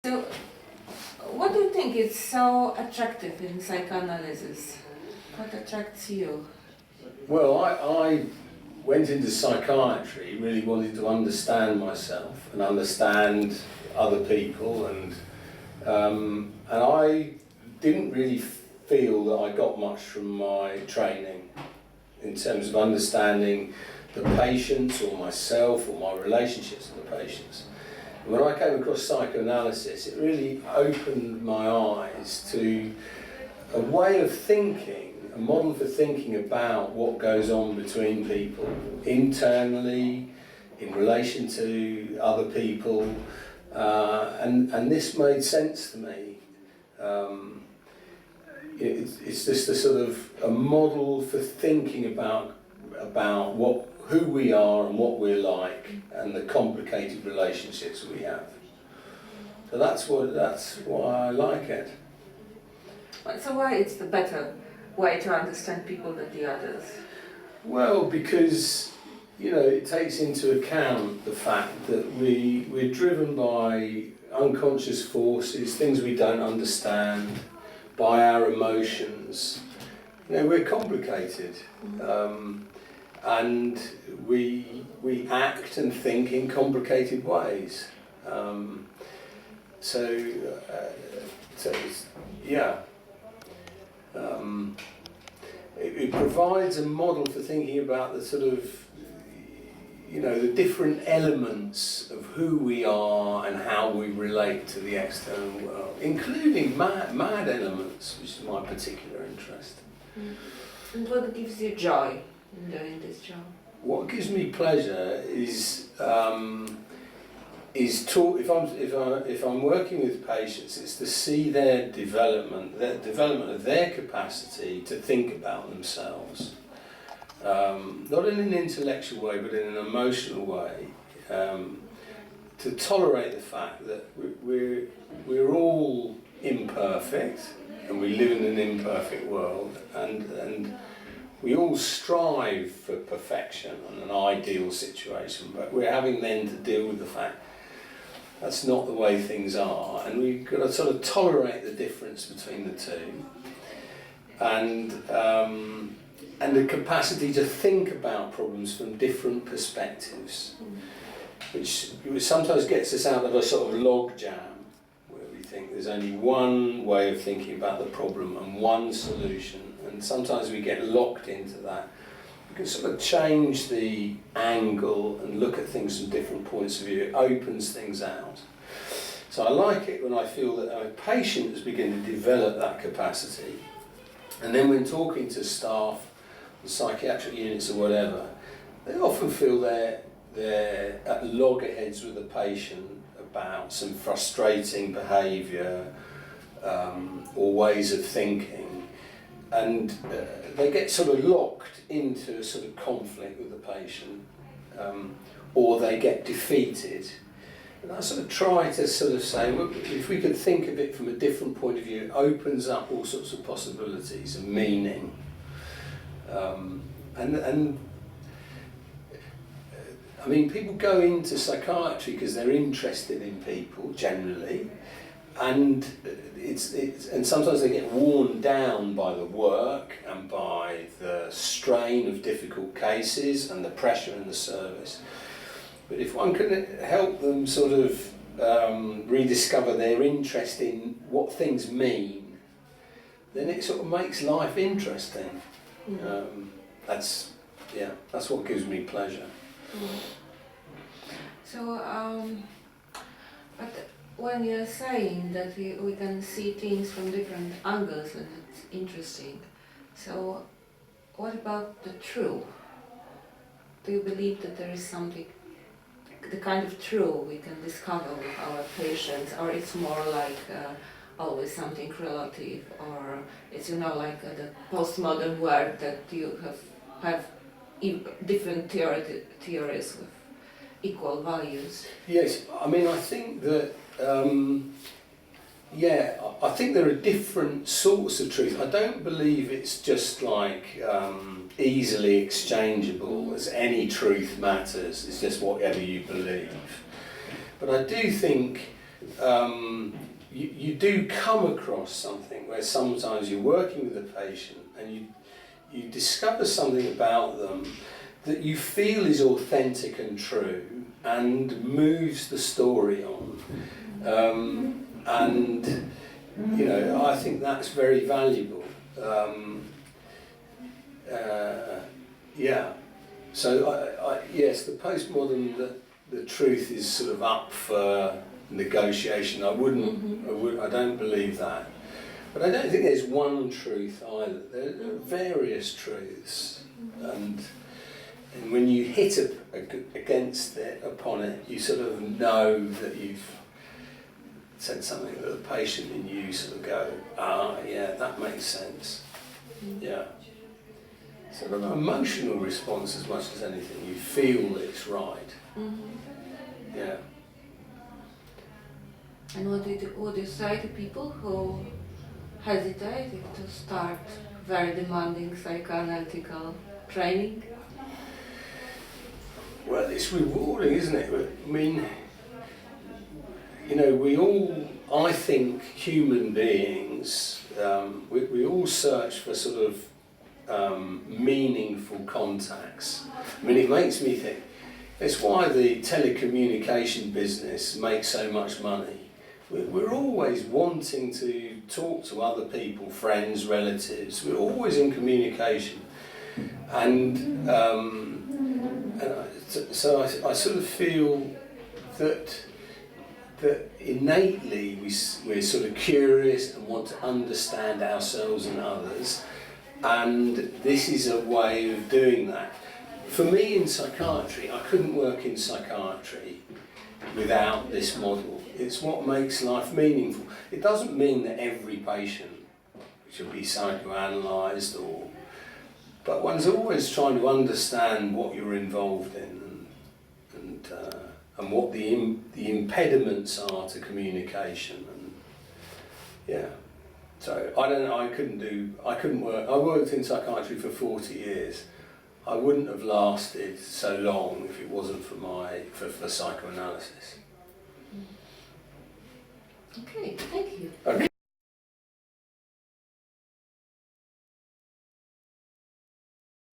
So, what do you think is so attractive in psychoanalysis? What attracts you? Well, I went into psychiatry really wanting to understand myself and understand other people, and I didn't really feel that I got much from my training in terms of understanding the patients or myself or my relationships with the patients. When I came across psychoanalysis, it really opened my eyes to a way of thinking, a model for thinking about what goes on between people, internally, in relation to other people, and this made sense to me. It's just a sort of a model for thinking about who we are and what we're like and the complicated relationships we have. So that's why I like it. So why it's the better way to understand people than the others? Well, because it takes into account the fact that we're driven by unconscious forces, things we don't understand, by our emotions. We're complicated. And we act and think in complicated ways. It provides a model for thinking about the sort of, the different elements of who we are and how we relate to the external world, including mad elements, which is my particular interest. And what gives you joy in doing this job? What gives me pleasure is if I'm working with patients, it's to see their development of their capacity to think about themselves, not in an intellectual way, but in an emotional way, to tolerate the fact that we're all imperfect and we live in an imperfect world, and we all strive for perfection and an ideal situation, but we're having then to deal with the fact that's not the way things are, and we've got to sort of tolerate the difference between the two, and the capacity to think about problems from different perspectives, which sometimes gets us out of a sort of log jam, where we think there's only one way of thinking about the problem and one solution, and sometimes we get locked into that. You can sort of change the angle and look at things from different points of view. It opens things out. So I like it when I feel that our patients begin to develop that capacity. And then when talking to staff, the psychiatric units or whatever, they often feel they're at loggerheads with the patient about some frustrating behaviour or ways of thinking. And they get sort of locked into a sort of conflict with the patient, or they get defeated. And I sort of try to sort of say, well, if we could think of it from a different point of view, it opens up all sorts of possibilities and meaning. I mean, people go into psychiatry because they're interested in people generally, and and sometimes they get worn down by the work and by the strain of difficult cases and the pressure in the service. But if one can help them sort of rediscover their interest in what things mean, then it sort of makes life interesting. That's what gives me pleasure. So, but when you're saying that we can see things from different angles and it's interesting, so what about the truth? Do you believe that there is something, the kind of truth we can discover with our patients, or it's more like always something relative, or it's like the postmodern world that you have different theories with equal values? Yes, I mean, I think that I think there are different sorts of truth. I don't believe it's just like easily exchangeable, as any truth matters, it's just whatever you believe. But I do think you do come across something where sometimes you're working with a patient and you discover something about them that you feel is authentic and true and moves the story on. And, you know, I think that's very valuable. Yeah. So, yes, the postmodern, the truth is sort of up for negotiation. I don't believe that. But I don't think there's one truth either. There are various truths. And when you hit against it, upon it, you sort of know that you've said something that the patient in you sort of go, yeah, that makes sense. Yeah. Sort of an emotional response as much as anything. You feel it's right. Yeah. And what do you say to people who hesitate to start very demanding psychoanalytical training? Well, it's rewarding, isn't it? I mean, you know, we all, I think, human beings, we all search for sort of meaningful contacts. I mean, it makes me think, it's why the telecommunication business makes so much money. We're always wanting to talk to other people, friends, relatives. We're always in communication. And so I sort of feel that innately we're sort of curious and want to understand ourselves and others, and this is a way of doing that. For me in psychiatry, I couldn't work in psychiatry without this model. It's what makes life meaningful. It doesn't mean that every patient should be psychoanalysed, but one's always trying to understand what you're involved in and what the impediments are to communication. And yeah, so I couldn't work. I worked in psychiatry for 40 years. I wouldn't have lasted so long if it wasn't for psychoanalysis. Okay, thank you. Okay.